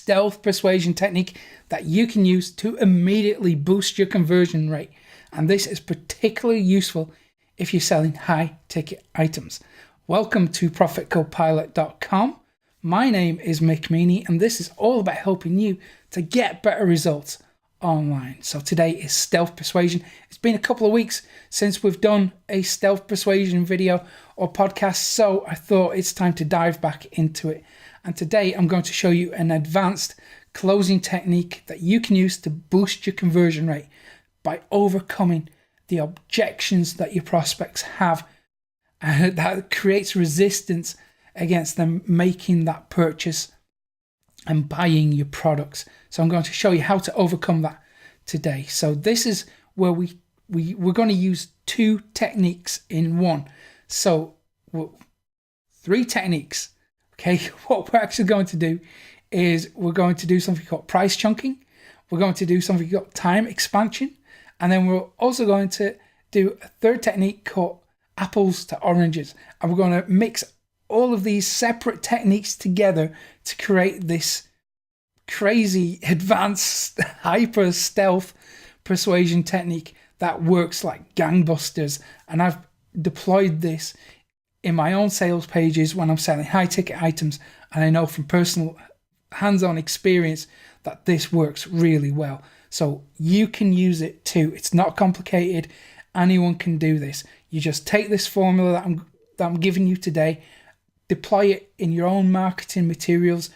stealth persuasion technique that you can use to immediately boost your conversion rate. And this is particularly useful if you're selling high ticket items. Welcome to ProfitCopilot.com. My name is Mick Meaney, and this is all about helping you to get better results online. So today is stealth persuasion. It's been a couple of weeks since we've done a stealth persuasion video or podcast, so I thought it's time to dive back into it. And today I'm going to show you an advanced closing technique that you can use to boost your conversion rate by overcoming the objections that your prospects have, and that creates resistance against them making that purchase and buying your products. So I'm going to show you how to overcome that today. So this is where we're going to use two techniques in one. So three techniques. Okay, what we're actually going to do is we're going to do something called price chunking. We're going to do something called time expansion. And then we're also going to do a third technique called apples to oranges. And we're going to mix all of these separate techniques together to create this crazy advanced hyper stealth persuasion technique that works like gangbusters. And I've deployed this in my own sales pages when I'm selling high ticket items, and I know from personal hands-on experience that this works really well. So you can use it too. It's not complicated. Anyone can do this. You just take this formula that I'm giving you today, deploy it in your own marketing materials,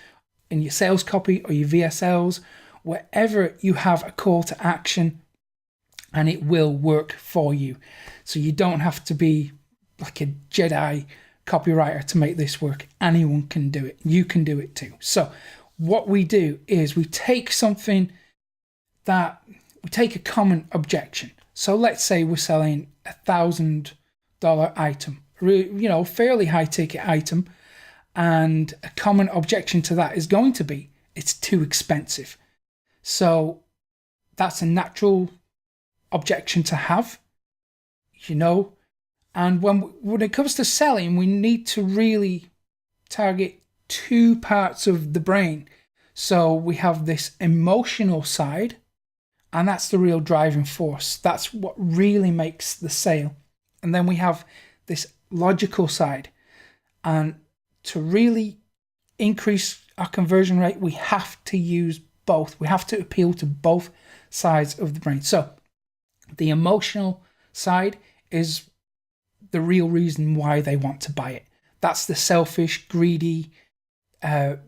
in your sales copy or your VSLs, wherever you have a call to action, and it will work for you. So you don't have to be like a Jedi copywriter to make this work. Anyone can do it. You can do it too. So what we do is we take a common objection. So let's say we're selling $1,000 item, fairly high ticket item. And a common objection to that is going to be, it's too expensive. So that's a natural objection to have, and when it comes to selling, we need to really target two parts of the brain. So we have this emotional side, and that's the real driving force. That's what really makes the sale. And then we have this logical side. And to really increase our conversion rate, we have to use both. We have to appeal to both sides of the brain. So the emotional side is the real reason why they want to buy it. That's the selfish, greedy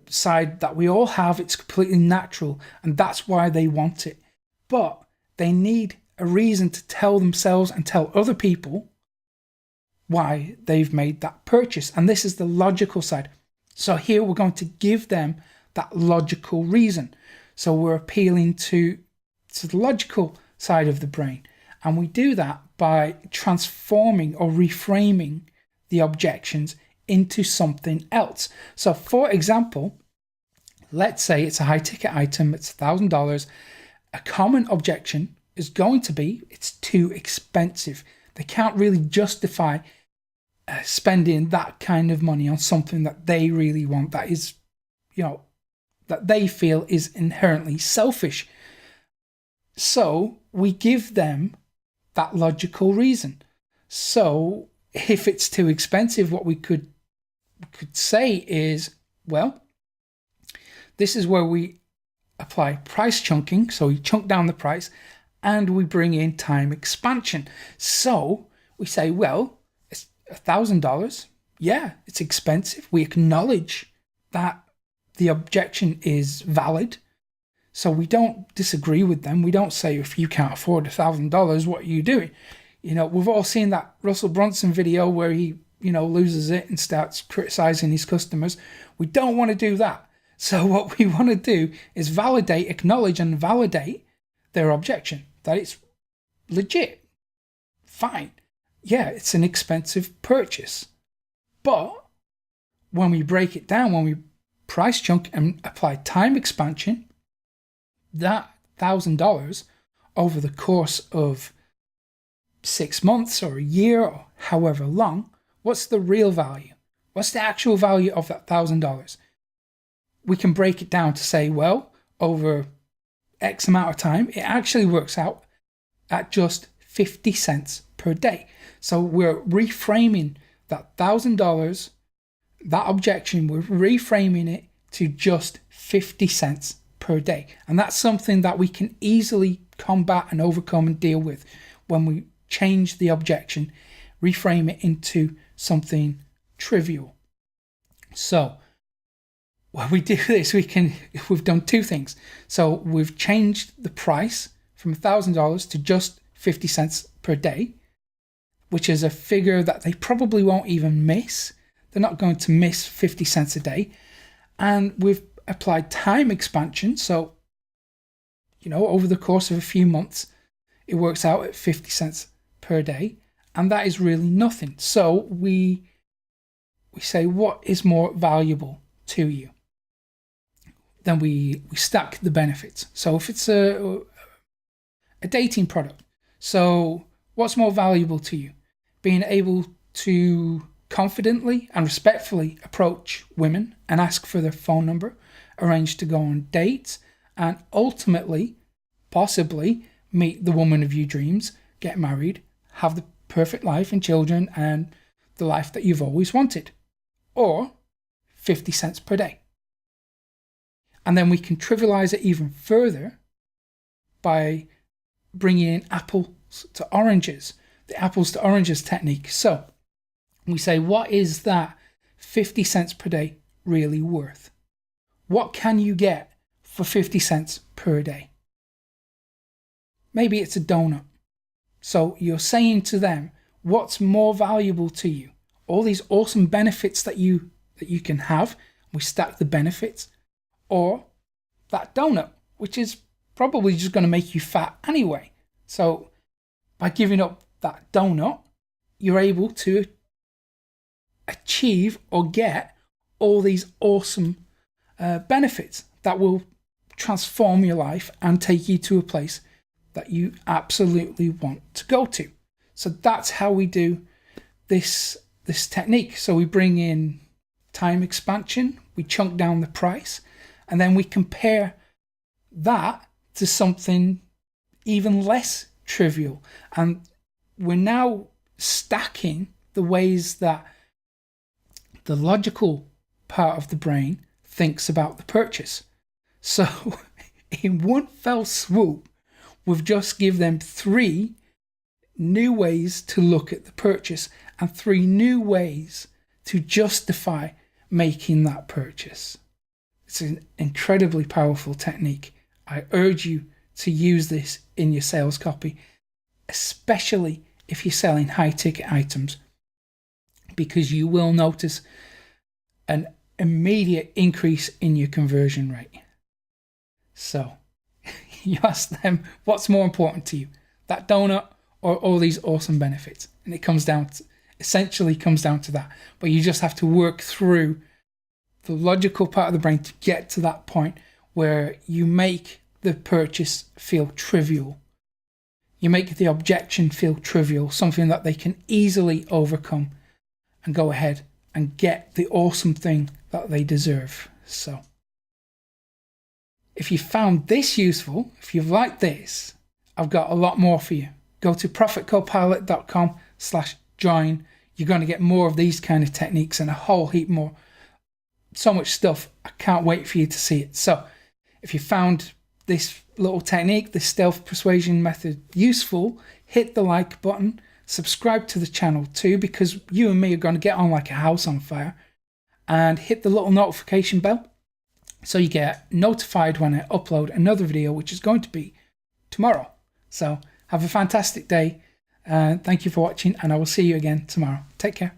side that we all have. It's completely natural, and that's why they want it. But they need a reason to tell themselves and tell other people why they've made that purchase. And this is the logical side. So here we're going to give them that logical reason. So we're appealing to the logical side of the brain. And we do that by transforming or reframing the objections into something else. So for example, let's say it's a high ticket item, it's $1,000. A common objection is going to be, it's too expensive. They can't really justify spending that kind of money on something that they really want, that is, that they feel is inherently selfish. So we give them that logical reason. So if it's too expensive, what we could say is, well, this is where we apply price chunking. So we chunk down the price and we bring in time expansion. So we say, well, it's $1,000. Yeah, it's expensive. We acknowledge that the objection is valid. So we don't disagree with them. We don't say, if you can't afford $1,000, what are you doing? We've all seen that Russell Brunson video where he, loses it and starts criticizing his customers. We don't want to do that. So what we want to do is validate, acknowledge and validate their objection, that it's legit. Fine. Yeah, it's an expensive purchase. But when we break it down, when we price chunk and apply time expansion, that $1,000 over the course of 6 months or a year or however long, what's the real value? What's the actual value of that $1,000? we can break it down to say, well, over X amount of time, it actually works out at just 50 cents per day. So we're reframing that $1,000, that objection, we're reframing it to just 50 cents per day. And that's something that we can easily combat and overcome and deal with when we change the objection, reframe it into something trivial. So when we do this, we've done two things. So we've changed the price from $1,000 to just 50 cents per day, which is a figure that they probably won't even miss. They're not going to miss 50 cents a day. And we've applied time expansion. So, over the course of a few months, it works out at 50 cents per day. And that is really nothing. So we say, what is more valuable to you? Then we stack the benefits. So if it's a dating product, so what's more valuable to you? Being able to confidently and respectfully approach women and ask for their phone number, arrange to go on dates, and ultimately, possibly, meet the woman of your dreams, get married, have the perfect life and children, and the life that you've always wanted. Or 50 cents per day. And then we can trivialize it even further by bringing in apples to oranges, the apples to oranges technique. So we say, what is that 50 cents per day really worth? What can you get for 50 cents per day? Maybe it's a donut. So you're saying to them, what's more valuable to you? All these awesome benefits that you can have. We stack the benefits. Or that donut, which is probably just going to make you fat anyway. So by giving up that donut, you're able to achieve or get all these awesome benefits that will transform your life and take you to a place that you absolutely want to go to. So that's how we do this technique. So we bring in time expansion, we chunk down the price, and then we compare that to something even less trivial. And we're now stacking the ways that the logical part of the brain thinks about the purchase. So in one fell swoop, we've just given them 3 new ways to look at the purchase and 3 new ways to justify making that purchase. It's an incredibly powerful technique. I urge you to use this in your sales copy, especially if you're selling high ticket items, because you will notice an immediate increase in your conversion rate. So you ask them, what's more important to you, that donut or all these awesome benefits? And it essentially comes down to that. But you just have to work through the logical part of the brain to get to that point where you make the purchase feel trivial. You make the objection feel trivial, something that they can easily overcome and go ahead and get the awesome thing that they deserve. So if you found this useful, if you've liked this, I've got a lot more for you. Go to profitcopilot.com/join. You're going to get more of these kind of techniques and a whole heap more. So much stuff. I can't wait for you to see it. So if you found this little technique, this stealth persuasion method useful, hit the like button, subscribe to the channel too, because you and me are going to get on like a house on fire, and hit the little notification bell so you get notified when I upload another video, which is going to be tomorrow. So have a fantastic day. Thank you for watching, and I will see you again tomorrow. Take care.